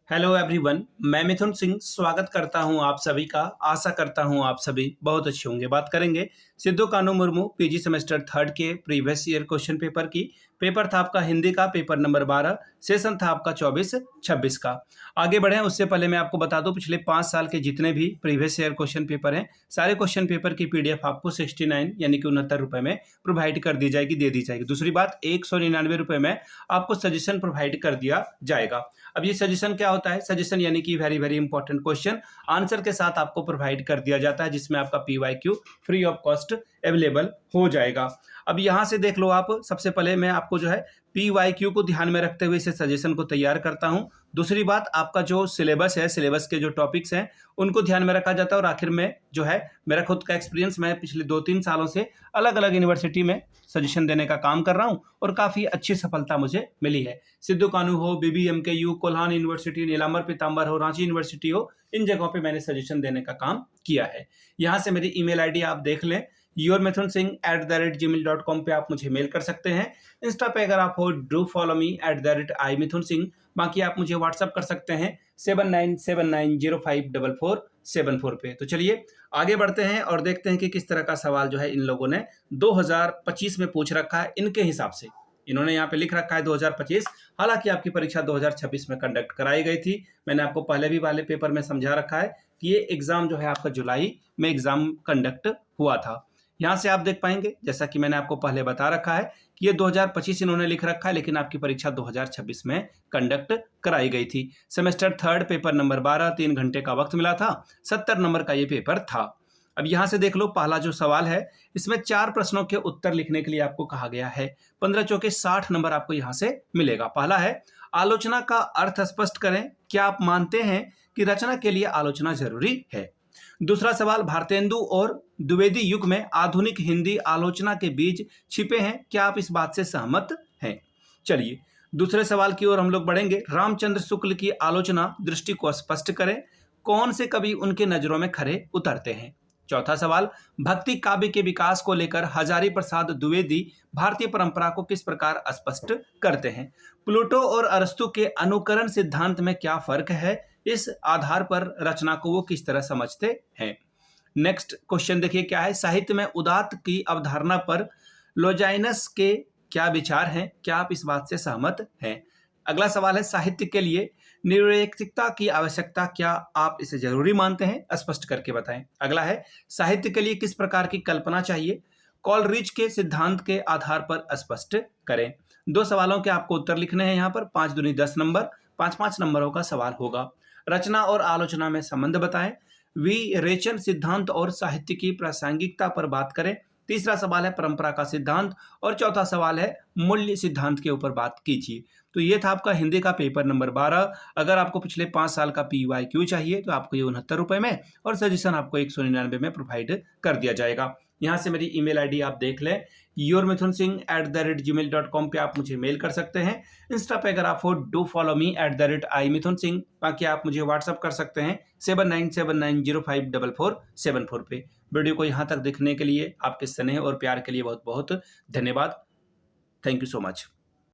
Hello everyone, मैं मिथुन सिंह स्वागत करता हूं आप सभी का। आशा करता हूं आप सभी बहुत अच्छे होंगे। बात करेंगे Sidhu Kanhu Murmu PG semester third के प्रीवियस ईयर क्वेश्चन पेपर की। पेपर था आपका हिंदी का, पेपर नंबर 12, सेशन था आपका 24-26 का। आगे बढ़ें उससे पहले मैं आपको बता दूं पिछले 5 साल के जितने भी प्रीवियस ईयर क्वेश्चन पेपर हैं, सारे क्वेश्चन पेपर की पीडीएफ आपको 69 यानी कि 69 रुपए में प्रोवाइड कर दी जाएगी, दे दी जाएगी। दूसरी बात, 199 रुपए में आपको सजेशन प्रोवाइड कर दिया जाएगा। अब ये सजेशन क्या होता है? सजेशन यानी कि very very important question answer के साथ आपको प्रोवाइड कर दिया जाता है, जिसमें आपका PYQ free of cost available हो जाएगा। अब यहां से देख लो आप, सबसे पहले मैं आपको जो है पीवाईक्यू को ध्यान में रखते हुए इसे सजेशन को तैयार करता हूं। दूसरी बात, आपका जो सिलेबस है, सिलेबस के जो टॉपिक्स हैं उनको ध्यान में रखा जाता है। और आखिर में जो है मेरा खुद का एक्सपीरियंस, मैं पिछले 2-3 सालों से अलग अलग यूनिवर्सिटी में सजेशन देने का काम कर रहा हूं और काफी अच्छी सफलता मुझे मिली है। सिद्धू कान्हू हो, बीबीएमकेयू, कोल्हान यूनिवर्सिटी, नीलांबर पीतांबर हो, रांची यूनिवर्सिटी हो, इन जगहों पे मैंने सजेशन देने का काम किया है। यहाँ से मेरी ईमेल आईडी आप देख लें, yourmithunsingh@gmail.com पे आप मुझे मेल कर सकते हैं। इंस्टा पे अगर आप हो, डू फॉलो मी @imithunsingh। बाकी आप मुझे व्हाट्सअप कर सकते हैं 7979054474 पे। तो चलिए आगे बढ़ते हैं और देखते हैं कि किस तरह का सवाल जो है इन लोगों ने 2025 में पूछ रखा है। इनके हिसाब से इन्होंने यहाँ पे लिख रखा है 2025, हालांकि आपकी परीक्षा 2026 में कंडक्ट कराई गई थी। मैंने आपको पहले भी वाले पेपर में समझा रखा है कि ये एग्जाम जो है आपका जुलाई में एग्जाम कंडक्ट हुआ था। यहाँ से आप देख पाएंगे, जैसा कि मैंने आपको पहले बता रखा है कि ये 2025 इन्होंने लिख रखा है, लेकिन आपकी परीक्षा 2026 में कंडक्ट कराई गई थी। सेमेस्टर थर्ड, पेपर नंबर 12, 3 घंटे का वक्त मिला था, 70 नंबर का ये पेपर था। अब यहाँ से देख लो, पहला जो सवाल है इसमें 4 प्रश्नों के उत्तर लिखने के लिए आपको कहा गया है। 15 चौके 60 नंबर आपको यहाँ से मिलेगा। पहला है, आलोचना का अर्थ स्पष्ट करें। क्या आप मानते हैं कि रचना के लिए आलोचना जरूरी है? दूसरा सवाल, भारतेंदु और द्विवेदी युग में आधुनिक हिंदी आलोचना के बीज छिपे हैं। क्या आप इस बात से सहमत हैं? चलिए दूसरे सवाल की ओर हम लोग बढ़ेंगे। रामचंद्र शुक्ल की आलोचना दृष्टि को स्पष्ट करें। कौन से कवि उनके नजरों में खरे उतरते हैं? चौथा सवाल, भक्ति काव्य के विकास को लेकर हजारी प्रसाद द्विवेदी भारतीय परंपरा को किस प्रकार स्पष्ट करते हैं? प्लूटो और अरस्तु के अनुकरण सिद्धांत में क्या फर्क है? इस आधार पर रचना को वो किस तरह समझते हैं? नेक्स्ट क्वेश्चन देखिए क्या है। साहित्य में उदात्त की अवधारणा पर लोजाइनस के क्या विचार हैं? क्या आप इस बात से सहमत हैं? अगला सवाल है, साहित्य के लिए निरपेक्षता की आवश्यकता, क्या आप इसे जरूरी मानते हैं? स्पष्ट करके बताएं। अगला है, साहित्य के लिए किस प्रकार की कल्पना चाहिए? कॉलरिज के सिद्धांत के आधार पर स्पष्ट करें। 2 सवालों के आपको उत्तर लिखने हैं। यहाँ पर 5 दूनी 10 नंबर, 5-5 नंबरों का सवाल होगा। रचना और आलोचना में संबंध बताएं। विरेचन सिद्धांत और साहित्य की प्रासंगिकता पर बात करें। तीसरा सवाल है, परंपरा का सिद्धांत। और चौथा सवाल है, मूल्य सिद्धांत के ऊपर बात कीजिए। तो ये था आपका हिंदी का पेपर नंबर 12। अगर आपको पिछले 5 साल का पीवाईक्यू चाहिए तो आपको ये 69 रुपए में और सजेशन आपको 199 में प्रोवाइड कर दिया जाएगा। यहाँ से मेरी ईमेल आईडी आप देख लें, yourmithunsingh@gmail.com पे आप मुझे मेल कर सकते हैं। इंस्टा पे अगर आप हो, डू फॉलो मी @imithunsingh। बाकी आप मुझे व्हाट्सअप कर सकते हैं 7979054474 पे। वीडियो को यहाँ तक देखने के लिए आपके स्नेह और प्यार के लिए बहुत बहुत धन्यवाद। Thank you so much.